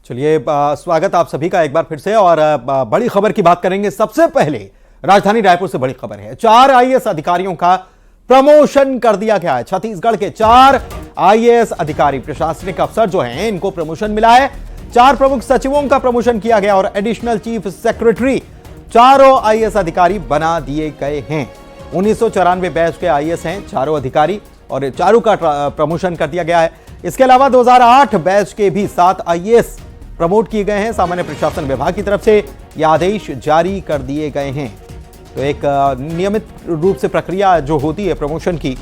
चलिए स्वागत आप सभी का एक बार फिर से। और बड़ी खबर की बात करेंगे। सबसे पहले राजधानी रायपुर से बड़ी खबर है। 4 आईएएस अधिकारियों का प्रमोशन कर दिया गया है। छत्तीसगढ़ के 4 आईएएस अधिकारी, प्रशासनिक अफसर जो हैं, इनको प्रमोशन मिला है। 4 प्रमुख सचिवों का प्रमोशन किया गया और एडिशनल चीफ सेक्रेटरी चारों आईएएस अधिकारी बना दिए गए हैं। 1994 बैच के आईएएस हैं चारों अधिकारी और चारों का प्रमोशन कर दिया गया है। इसके अलावा 2008 बैच के भी 7 आईएएस प्रमोट किए गए हैं। सामान्य प्रशासन विभाग की तरफ से ये आदेश जारी कर दिए गए हैं। तो एक नियमित रूप से प्रक्रिया जो होती है प्रमोशन की,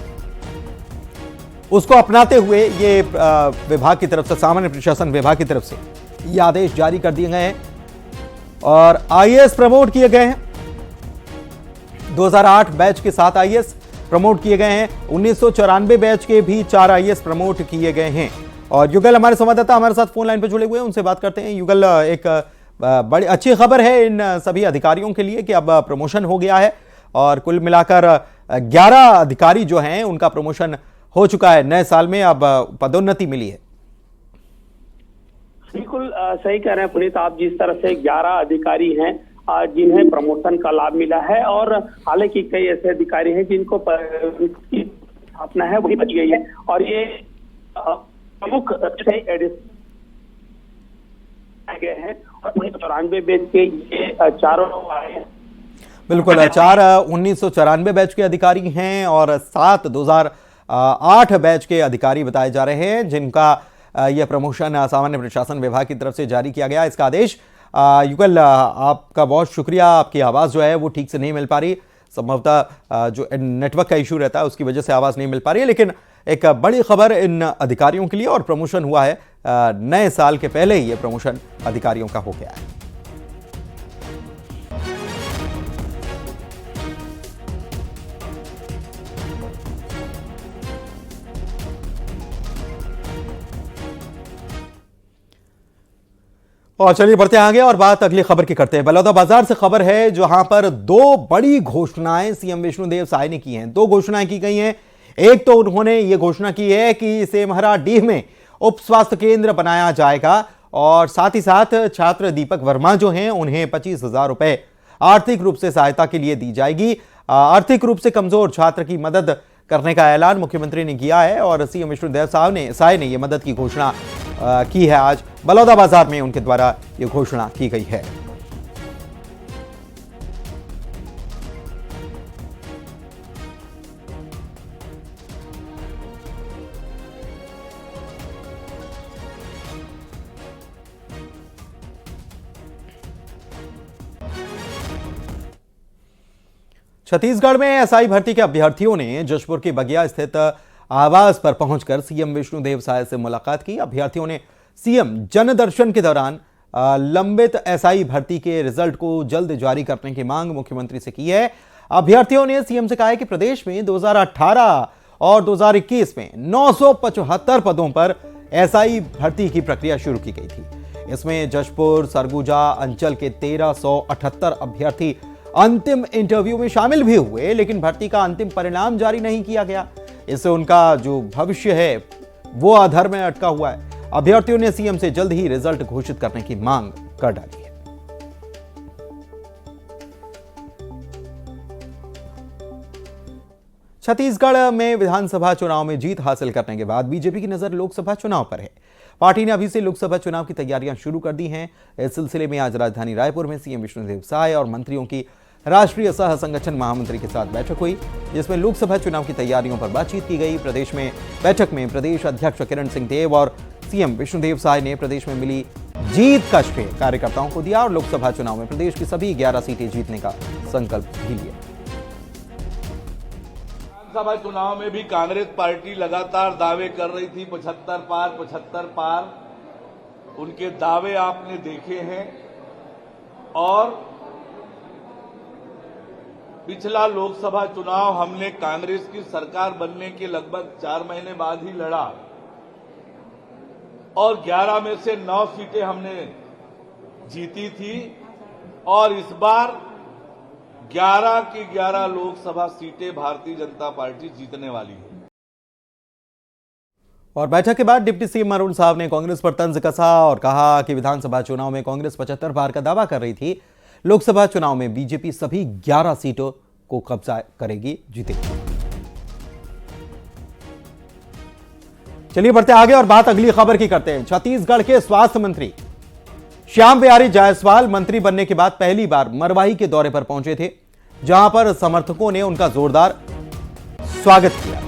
उसको अपनाते हुए ये विभाग की तरफ से, सामान्य प्रशासन विभाग की तरफ से ये आदेश जारी कर दिए गए हैं और आईएएस प्रमोट किए गए हैं। 2008 बैच के 7 आईएएस प्रमोट किए गए हैं। 1994 बैच के भी 4 आईएएस प्रमोट किए गए हैं। और युगल हमारे संवाददाता हमारे साथ फोन लाइन पर जुड़े हुए हैं, उनसे बात करते हैं। युगल, एक बड़ी अच्छी खबर है इन सभी अधिकारियों के लिए कि अब प्रमोशन हो गया है और कुल मिलाकर 11 अधिकारी जो हैं उनका प्रमोशन हो चुका है। नए साल में अब पदोन्नति मिली है। बिल्कुल सही कह रहे हैं पुनीत, आप जिस तरह से 11 अधिकारी हैं जिन्हें प्रमोशन का लाभ मिला है और हालांकि कई ऐसे अधिकारी हैं जिनको स्थापना है वही बच गई है और ये प्रमुख गए हैं और 1994 बैच के ये चारों आए हैं। बिल्कुल, 4 1994 बैच के अधिकारी हैं और 7 2008 बैच के अधिकारी बताए जा रहे हैं जिनका यह प्रमोशन सामान्य प्रशासन विभाग की तरफ से जारी किया गया। इसका आदेश युगल, आपका बहुत शुक्रिया। आपकी आवाज़ जो है वो ठीक से नहीं मिल पा रही, संभवतः जो नेटवर्क का इशू रहता है उसकी वजह से आवाज़ नहीं मिल पा रही है। लेकिन एक बड़ी खबर इन अधिकारियों के लिए और प्रमोशन हुआ है। नए साल के पहले ही ये प्रमोशन अधिकारियों का हो गया है। और चलिए बढ़ते हैं आगे और बात अगली खबर की करते हैं। बलौदाबाजार से खबर है जहां पर 2 बड़ी घोषणाएं सीएम विष्णुदेव साय ने की हैं। 2 घोषणाएं की गई हैं। एक तो उन्होंने ये घोषणा की है कि सेमहराडीह में उप स्वास्थ्य केंद्र बनाया जाएगा और साथ ही साथ छात्र दीपक वर्मा जो हैं उन्हें 25,000 रुपए आर्थिक रूप से सहायता के लिए दी जाएगी। आर्थिक रूप से कमजोर छात्र की मदद करने का ऐलान मुख्यमंत्री ने किया है और सीएम विष्णुदेव साय ने यह मदद की घोषणा की है। आज बलौदाबाजार में उनके द्वारा यह घोषणा की गई है। छत्तीसगढ़ में एसआई भर्ती के अभ्यर्थियों ने जशपुर की बगिया स्थित आवास पर पहुंचकर सीएम विष्णुदेव साय से मुलाकात की। अभ्यर्थियों ने सीएम जनदर्शन के दौरान लंबित एसआई भर्ती के रिजल्ट को जल्द जारी करने की मांग मुख्यमंत्री से की है। अभ्यर्थियों ने सीएम से कहा है कि प्रदेश में 2018 और 2021 में 975 पदों पर एसआई भर्ती की प्रक्रिया शुरू की गई थी। इसमें जशपुर सरगुजा अंचल के 1378 अभ्यर्थी अंतिम इंटरव्यू में शामिल भी हुए, लेकिन भर्ती का अंतिम परिणाम जारी नहीं किया गया। इससे उनका जो भविष्य है वो अधर में अटका हुआ है। अभ्यर्थियों ने सीएम से जल्द ही रिजल्ट घोषित करने की मांग कर डाली है। छत्तीसगढ़ में विधानसभा चुनाव में जीत हासिल करने के बाद बीजेपी की नजर लोकसभा चुनाव पर है। पार्टी ने अभी से लोकसभा चुनाव की तैयारियां शुरू कर दी हैं। इस सिलसिले में आज राजधानी रायपुर में सीएम विष्णुदेव साय और मंत्रियों की राष्ट्रीय सह संगठन महामंत्री के साथ बैठक हुई, जिसमें लोकसभा चुनाव की तैयारियों पर बातचीत की गई। बैठक में प्रदेश अध्यक्ष किरण सिंह देव और सीएम विष्णुदेव साय ने प्रदेश में मिली जीत का श्रेय कार्यकर्ताओं को दिया और लोकसभा चुनाव में प्रदेश की सभी 11 सीटें जीतने का संकल्प भी लिया। विधानसभा चुनाव में भी कांग्रेस पार्टी लगातार दावे कर रही थी 75 पार। उनके दावे आपने देखे हैं और पिछला लोकसभा चुनाव हमने कांग्रेस की सरकार बनने के लगभग 4 महीने बाद ही लड़ा और 11 में से 9 सीटें हमने जीती थी और इस बार 11 की 11 लोकसभा सीटें भारतीय जनता पार्टी जीतने वाली है। और बैठक के बाद डिप्टी सीएम अरुण साहब ने कांग्रेस पर तंज कसा और कहा कि विधानसभा चुनाव में कांग्रेस 75 पार का दावा कर रही थी। लोकसभा चुनाव में बीजेपी सभी 11 सीटों को कब्जा करेगी, जीतेगी। चलिए बढ़ते आगे और बात अगली खबर की करते हैं। छत्तीसगढ़ के स्वास्थ्य मंत्री श्याम बिहारी जायसवाल मंत्री बनने के बाद पहली बार मरवाही के दौरे पर पहुंचे थे, जहां पर समर्थकों ने उनका जोरदार स्वागत किया।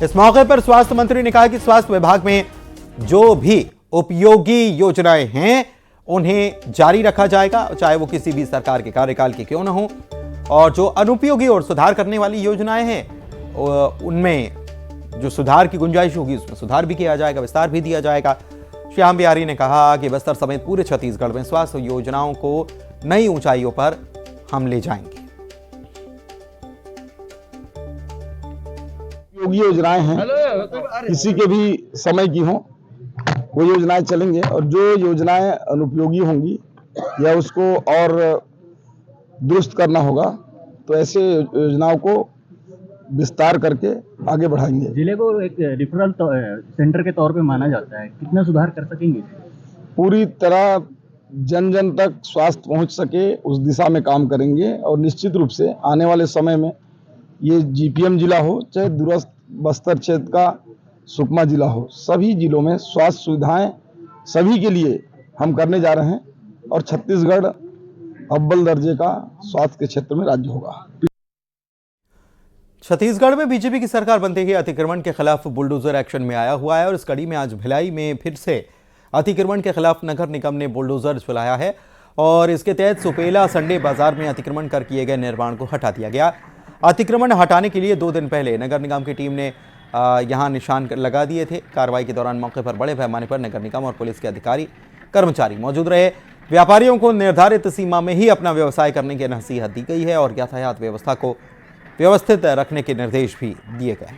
इस मौके पर स्वास्थ्य मंत्री ने कहा कि स्वास्थ्य विभाग में जो भी उपयोगी योजनाएं हैं उन्हें जारी रखा जाएगा, चाहे वो किसी भी सरकार के कार्यकाल की क्यों न हो, और जो अनुपयोगी और सुधार करने वाली योजनाएं हैं उनमें जो सुधार की गुंजाइश होगी उसमें सुधार भी किया जाएगा, विस्तार भी दिया जाएगा। श्याम बिहारी ने कहा कि बस्तर समेत पूरे छत्तीसगढ़ में स्वास्थ्य योजनाओं को नई ऊंचाइयों पर हम ले जाएंगे। उपयोगी योजनाएं हैं, किसी के भी समय की हो वो योजनाएं चलेंगे, और जो योजनाएं अनुपयोगी होंगी या उसको और दुरुस्त करना होगा तो ऐसे योजनाओं को विस्तार करके आगे बढ़ाएंगे। जिले को एक रिफरल सेंटर के तौर पे माना जाता है, कितना सुधार कर सकेंगे? पूरी तरह जन जन तक स्वास्थ्य पहुंच सके उस दिशा में काम करेंगे, और निश्चित रूप से आने वाले समय में ये जीपीएम जिला हो चाहे दूरस्थ बस्तर क्षेत्र का सुकमा जिला हो, सभी जिलों में स्वास्थ्य सुविधाएं सभी के लिए हम करने जा रहे हैं, और छत्तीसगढ़ अव्वल दर्जे का स्वास्थ्य के क्षेत्र में राज्य होगा। छत्तीसगढ़ में बीजेपी की सरकार बनते ही अतिक्रमण के खिलाफ बुलडोजर एक्शन में आया हुआ है, और इस कड़ी में आज भिलाई में फिर से अतिक्रमण के खिलाफ नगर निगम ने बुलडोजर चलाया है, और इसके तहत सुपेला संडे बाजार में अतिक्रमण कर किए गए निर्माण को हटा दिया गया। अतिक्रमण हटाने के लिए 2 दिन पहले नगर निगम की टीम ने यहां निशान लगा दिए थे। कार्रवाई के दौरान मौके पर बड़े पैमाने पर नगर निगम और पुलिस के अधिकारी कर्मचारी मौजूद रहे। व्यापारियों को निर्धारित सीमा में ही अपना व्यवसाय करने की नसीहत दी गई है, और यातायात व्यवस्था को व्यवस्थित रखने के निर्देश भी दिए गए।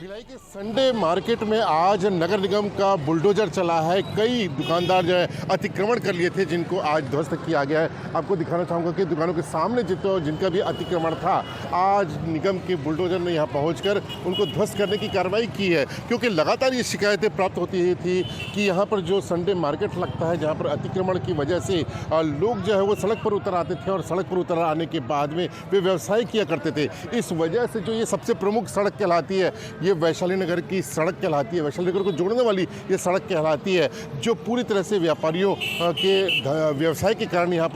भिलाई के संडे मार्केट में आज नगर निगम का बुलडोजर चला है। कई दुकानदार जो है अतिक्रमण कर लिए थे, जिनको आज ध्वस्त किया गया है। आपको दिखाना चाहूँगा कि दुकानों के सामने जिनका भी अतिक्रमण था, आज निगम के बुलडोजर ने यहाँ पहुंचकर उनको ध्वस्त करने की कार्रवाई की है, क्योंकि लगातार ये शिकायतें प्राप्त होती थी कि यहाँ पर जो संडे मार्केट लगता है, जहाँ पर अतिक्रमण की वजह से लोग जो है वो सड़क पर उतर आते थे, और सड़क पर उतर आने के बाद में वे व्यवसाय किया करते थे। इस वजह से जो ये सबसे प्रमुख सड़क कहलाती है, ये वैशाली नगर की सड़क कहलाती है, वैशाली नगर को जोड़ने वाली ये सड़क कहलाती है, जो पूरी तरह से व्यापारियों के व्यवसाय के कारण यहाँ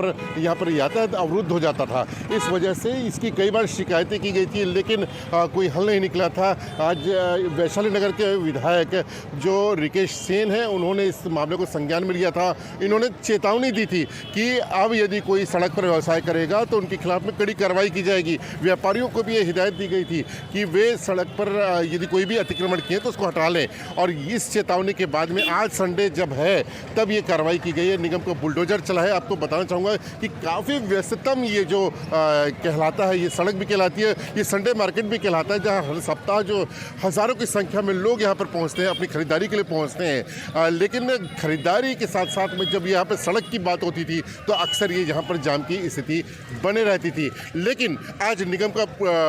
पर यातायात अवरुद्ध हो जाता था। इस वजह से इसकी कई बार शिकायतें की गई थी, लेकिन कोई हल नहीं निकला था। आज वैशाली नगर के विधायक जो रिकेश सेन हैं, उन्होंने इस मामले को संज्ञान में लिया था। इन्होंने चेतावनी दी थी कि अब यदि कोई सड़क पर व्यवसाय करेगा तो उनके खिलाफ में कड़ी कार्रवाई की जाएगी। व्यापारियों को भी ये हिदायत दी गई थी कि वे सड़क पर यदि कोई भी अतिक्रमण किए तो उसको हटा लें, और इस चेतावनी के बाद में आज संडे जब है तब ये कार्रवाई की गई है। निगम का बुलडोजर चला है। आपको बताना चाहूँगा कि काफ़ी व्यस्ततम ये जो कहलाता है, ये सड़क भी कहलाती है, ये संडे मार्केट भी कहलाता है, जहाँ हर सप्ताह जो हज़ारों की संख्या में लोग यहाँ पर पहुँचते हैं, अपनी खरीदारी के लिए पहुँचते हैं। लेकिन खरीदारी के साथ साथ में जब यहाँ पर सड़क की बात होती थी तो अक्सर ये यहाँ पर जाम की स्थिति बने रहती थी। लेकिन आज निगम का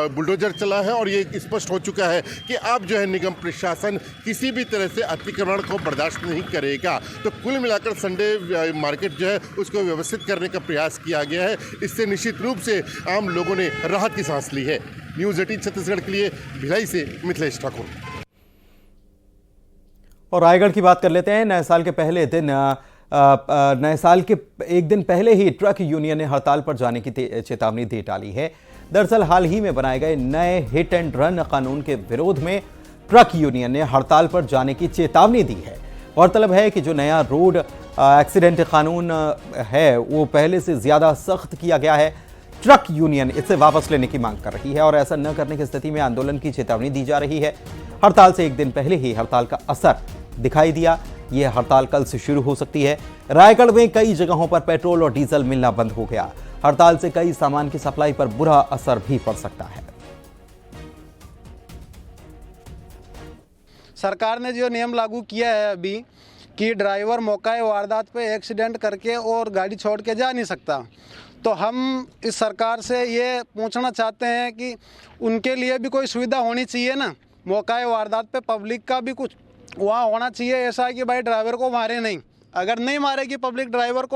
बुलडोजर चला है, और ये स्पष्ट हो चुका है कि अब जो है निगम प्रशासन किसी भी तरह से अतिक्रमण को बर्दाश्त नहीं करेगा। तो कुल मिलाकर संडे मार्केट जो है उसको व्यवस्थित करने का प्रयास किया गया है। इससे निश्चित रूप से आम लोगों ने राहत की सांस ली है। न्यूज़ 18 छत्तीसगढ़ के लिए भिलाई से मिथिलेश ठाकुर। और रायगढ़ की बात कर लेते हैं। नए साल के पहले दिन नए साल के एक दिन पहले ही ट्रक यूनियन ने हड़ताल पर जाने की चेतावनी दे डाली है। दरअसल हाल ही में बनाए गए नए हिट एंड रन कानून के विरोध में ट्रक यूनियन ने हड़ताल पर जाने की चेतावनी दी है। गौरतलब है कि जो नया रोड एक्सीडेंट कानून है वो पहले से ज्यादा सख्त किया गया है। ट्रक यूनियन इसे वापस लेने की मांग कर रही है, और ऐसा न करने की स्थिति में आंदोलन की चेतावनी दी जा रही है। हड़ताल से एक दिन पहले ही हड़ताल का असर दिखाई दिया। यह हड़ताल कल से शुरू हो सकती है। रायगढ़ में कई जगहों पर पेट्रोल और डीजल मिलना बंद हो गया। हड़ताल से कई सामान की सप्लाई पर बुरा असर भी पड़ सकता है। सरकार ने जो नियम लागू किया है अभी कि ड्राइवर मौका वारदात पे एक्सीडेंट करके और गाड़ी छोड़ के जा नहीं सकता। तो हम इस सरकार से ये पूछना चाहते हैं कि उनके लिए भी कोई सुविधा होनी चाहिए ना। मौका वारदात पे पब्लिक का भी कुछ वहाँ होना चाहिए ऐसा कि भाई ड्राइवर को मारे नहीं। अगर नहीं मारेगी पब्लिक ड्राइवर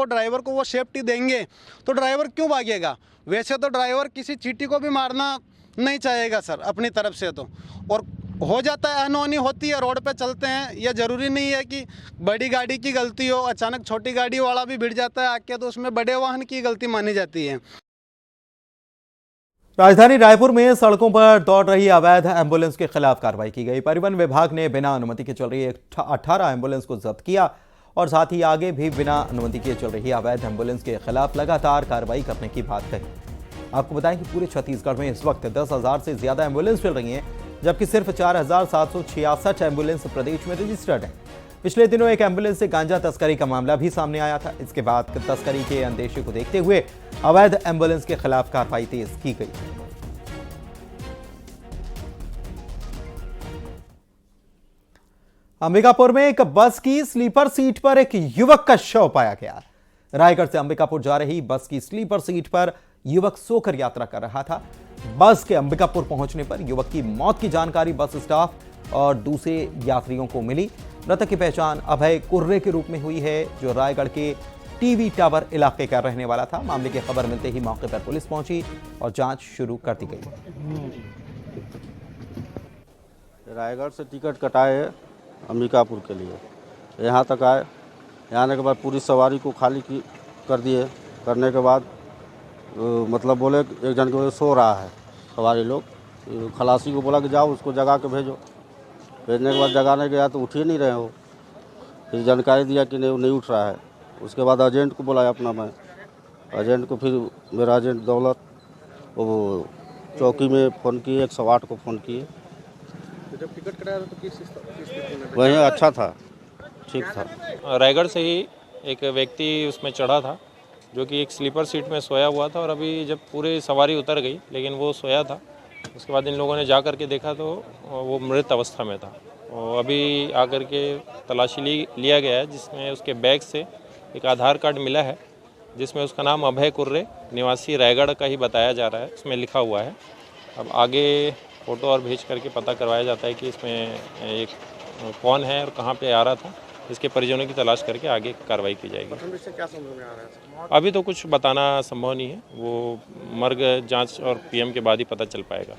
को वो सेफ्टी देंगे तो ड्राइवर क्यों भागेगा। वैसे तो ड्राइवर किसी चींटी को भी मारना नहीं चाहेगा सर अपनी तरफ से तो, और हो जाता है, अनहोनी होती है, रोड पे चलते हैं। यह ज़रूरी नहीं है कि बड़ी गाड़ी की गलती हो, अचानक छोटी गाड़ी वाला भी भिड़ जाता है आके तो उसमें बड़े वाहन की गलती मानी जाती है। राजधानी रायपुर में सड़कों पर दौड़ रही अवैध एम्बुलेंस के खिलाफ कार्रवाई की गई। परिवहन विभाग ने बिना अनुमति के चल रही 18 एम्बुलेंस को जब्त किया और साथ ही आगे भी बिना अनुमति के चल रही अवैध एम्बुलेंस के खिलाफ लगातार कार्रवाई करने की बात कही। आपको बताएं कि पूरे छत्तीसगढ़ में इस वक्त 10,000 से ज्यादा एम्बुलेंस चल रही हैं, जबकि सिर्फ 4,766 एम्बुलेंस प्रदेश में रजिस्टर्ड है। पिछले दिनों एक एम्बुलेंस से गांजा तस्करी का मामला भी सामने आया था। इसके बाद तस्करी के अंदेशे को देखते हुए अवैध एम्बुलेंस के खिलाफ कार्रवाई तेज की गई। अंबिकापुर में एक बस की स्लीपर सीट पर एक युवक का शव पाया गया। रायगढ़ से अंबिकापुर जा रही बस की स्लीपर सीट पर युवक सोकर यात्रा कर रहा था। बस के अंबिकापुर पहुंचने पर युवक की मौत की जानकारी बस स्टाफ और दूसरे यात्रियों को मिली। मृतक की पहचान अभय कुर्रे के रूप में हुई है, जो रायगढ़ के टीवी टावर इलाके का रहने वाला था। मामले की खबर मिलते ही मौके पर पुलिस पहुंची और जांच शुरू कर दी गई। रायगढ़ से टिकट कटाए अंबिकापुर के लिए, यहाँ तक आए। यहाँ आने के बाद पूरी सवारी को खाली कर दिए। करने के बाद मतलब बोले एक जन के सो रहा है सवारी लोग, खलासी को बोला कि जाओ उसको जगा के भेजो। भेजने के बाद जगाने गया तो उठ ही नहीं रहे हो। फिर जानकारी दिया कि नहीं उठ रहा है। उसके बाद एजेंट को बुलाया अपना मैं, एजेंट को फिर मेरा एजेंट दौलत वो चौकी में फ़ोन किए, 108 को फ़ोन किए। जब टिकट कटाया तो किस वही अच्छा था, ठीक था। रायगढ़ से ही एक व्यक्ति उसमें चढ़ा था जो कि एक स्लीपर सीट में सोया हुआ था, और अभी जब पूरी सवारी उतर गई लेकिन वो सोया था। उसके बाद इन लोगों ने जा कर के देखा तो वो मृत अवस्था में था। और अभी आकर के तलाशी लिया गया है, जिसमें उसके बैग से एक आधार कार्ड मिला है जिसमें उसका नाम अभय कुर्रे निवासी रायगढ़ का ही बताया जा रहा है, उसमें लिखा हुआ है। अब आगे फ़ोटो और भेज करके पता करवाया जाता है कि इसमें एक कौन है और कहाँ पे आ रहा था। इसके परिजनों की तलाश करके आगे कार्रवाई की जाएगी। इससे क्या समझ में आ रहा है? अभी तो कुछ बताना संभव नहीं है, वो मर्ग जांच और पीएम के बाद ही पता चल पाएगा।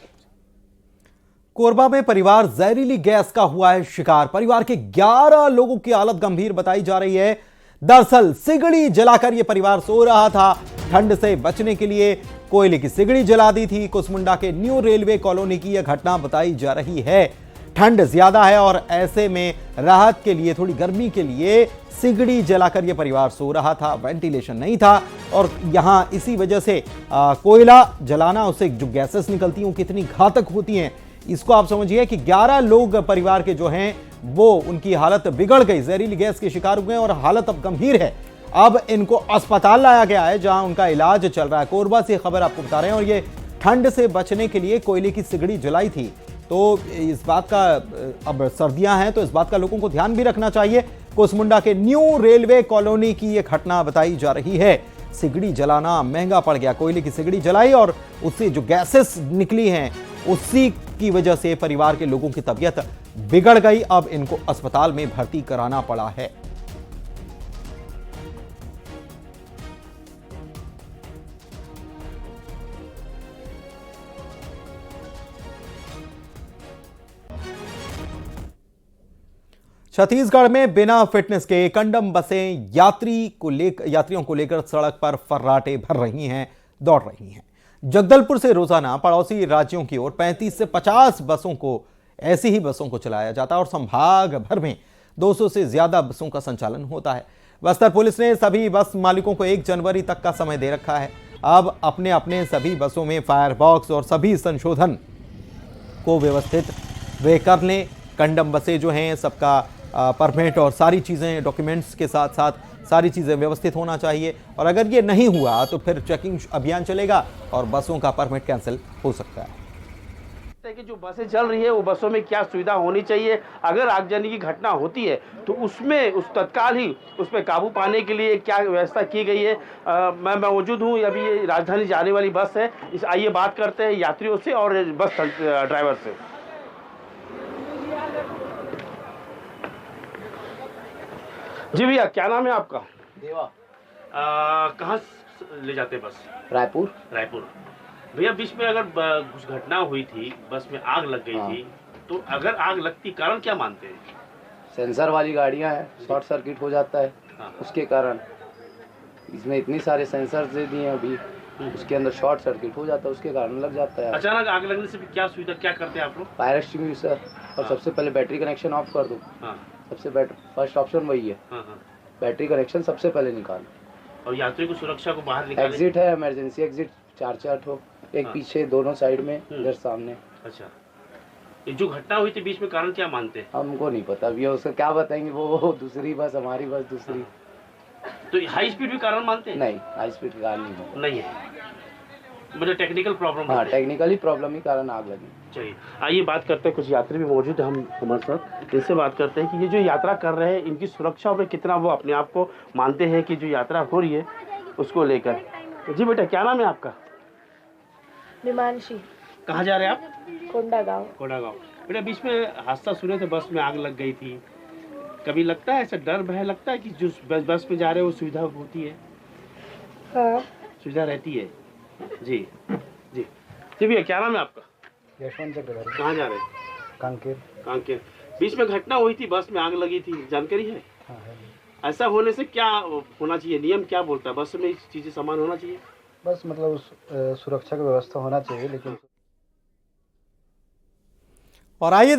कोरबा में परिवार जहरीली गैस का हुआ है शिकार। परिवार के 11 लोगों की हालत गंभीर बताई जा रही है। दरअसल सिगड़ी जलाकर यह परिवार सो रहा था। ठंड से बचने के लिए कोयले की सिगड़ी जला दी थी। कुसमुंडा के न्यू रेलवे कॉलोनी की यह घटना बताई जा रही है। ठंड ज्यादा है और ऐसे में राहत के लिए, थोड़ी गर्मी के लिए सिगड़ी जलाकर यह परिवार सो रहा था। वेंटिलेशन नहीं था और यहां इसी वजह से कोयला जलाना, उससे जो गैसेस निकलती हैं वो कितनी घातक होती हैं, इसको आप समझिए कि 11 लोग परिवार के जो हैं वो, उनकी हालत बिगड़ गई, जहरीली गैस के शिकार हुए और हालत अब गंभीर है। अब इनको अस्पताल लाया गया है जहां उनका इलाज चल रहा है। कोरबा से खबर आपको बता रहे हैं। और ये ठंड से बचने के लिए कोयले की सिगड़ी जलाई थी। तो इस बात का, अब सर्दियां हैं तो इस बात का लोगों को ध्यान भी रखना चाहिए। कुसमुंडा के न्यू रेलवे कॉलोनी की यह घटना बताई जा रही है। सिगड़ी जलाना महंगा पड़ गया। कोयले की सिगड़ी जलाई और उससे जो गैसेस निकली हैं उसी की वजह से परिवार के लोगों की तबीयत बिगड़ गई। अब इनको अस्पताल में भर्ती कराना पड़ा है। छत्तीसगढ़ में बिना फिटनेस के कंडम बसें यात्रियों को लेकर सड़क पर फर्राटे भर रही हैं, दौड़ रही हैं। जगदलपुर से रोजाना पड़ोसी राज्यों की ओर 35 से 50 बसों को, ऐसी ही बसों को चलाया जाता है और संभाग भर में 200 से ज्यादा बसों का संचालन होता है। बस्तर पुलिस ने सभी बस मालिकों को 1 जनवरी तक का समय दे रखा है। अब अपने अपने सभी बसों में फायर बॉक्स और सभी संशोधन को व्यवस्थित वे कर लें। कंडम बसें जो हैं सबका परमिट और सारी चीज़ें, डॉक्यूमेंट्स के साथ साथ सारी चीज़ें व्यवस्थित होना चाहिए। और अगर ये नहीं हुआ तो फिर चेकिंग अभियान चलेगा और बसों का परमिट कैंसिल हो सकता है। कि जो बसें चल रही है वो बसों में क्या सुविधा होनी चाहिए, अगर आगजनी की घटना होती है तो उसमें उस तत्काल ही उस पर काबू पाने के लिए क्या व्यवस्था की गई है। मैं मौजूद हूँ, अभी ये राजधानी जाने वाली बस है। आइए बात करते हैं यात्रियों से और बस ड्राइवर से। जी भैया, क्या नाम है आपका? देवा। कहाँ ले जाते हैं बस? रायपुर। रायपुर। भैया, बीच में अगर कुछ घटना हुई थी, बस में आग लग गई थी, तो अगर आग लगती कारण क्या मानते हैं? सेंसर वाली गाड़ियां हैं, शॉर्ट सर्किट हो जाता है। उसके कारण इसमें इतनी सारे सेंसर दे दिए हैं अभी, उसके अंदर शॉर्ट सर्किट हो जाता है, उसके कारण लग जाता है। अचानक आग लगने से क्या सुविधा क्या करते हैं आप लोग? फायर एक्सटिंग्विशर और सबसे पहले बैटरी कनेक्शन ऑफ कर दो। सबसे फर्स्ट ऑप्शन वही है। बैटरी कनेक्शन सबसे पहले निकालो। और यात्रियों की सुरक्षा को बाहर निकालने एग्जिट है, इमरजेंसी एग्जिट 4 ठो, एक पीछे, दोनों साइड में, इधर सामने। अच्छा, ये जो घटना हुई थी बीच में कारण क्या मानते हैं? हमको नहीं पता भैया, उसका क्या बताएंगे, वो दूसरी बस, हमारी बस दूसरी। तो हाई स्पीड भी कारण मानते हैं? नहीं, हाई स्पीड का कारण नहीं है, मतलब टेक्निकल प्रॉब्लम। हाँ, टेक्निकली प्रॉब्लम ही कारण आग लगी। चलिए आइए बात करते हैं, कुछ यात्री भी मौजूद है हम हमारे साथ, इनसे बात करते हैं कि ये जो यात्रा कर रहे हैं इनकी सुरक्षा में कितना वो अपने आप को मानते हैं कि जो यात्रा हो रही है उसको लेकर। जी बेटा, क्या नाम है आपका? हिमांशी। कहाँ जा रहे हैं आप? कोंडागांव। कोंडागांव। बेटा, बीच में हादसा सुने थे, बस में आग लग गई थी, कभी लगता है ऐसा डर भय लगता है कि जो बस में जा रहे हैं वो सुविधा होती है? हाँ, सुविधा रहती है। जी जी जी भैया, क्या नाम है आपका? यशवंत चक्रवर्ती। कहाँ जा रहे हैं? कांकेर। कांकेर। बीच में घटना हुई थी, बस में आग लगी थी, जानकारी है? हाँ है। ऐसा होने से क्या होना चाहिए, नियम क्या बोलता है, बस में चीजें समान होना चाहिए? बस मतलब सुरक्षा की व्यवस्था होना चाहिए, लेकिन और आइए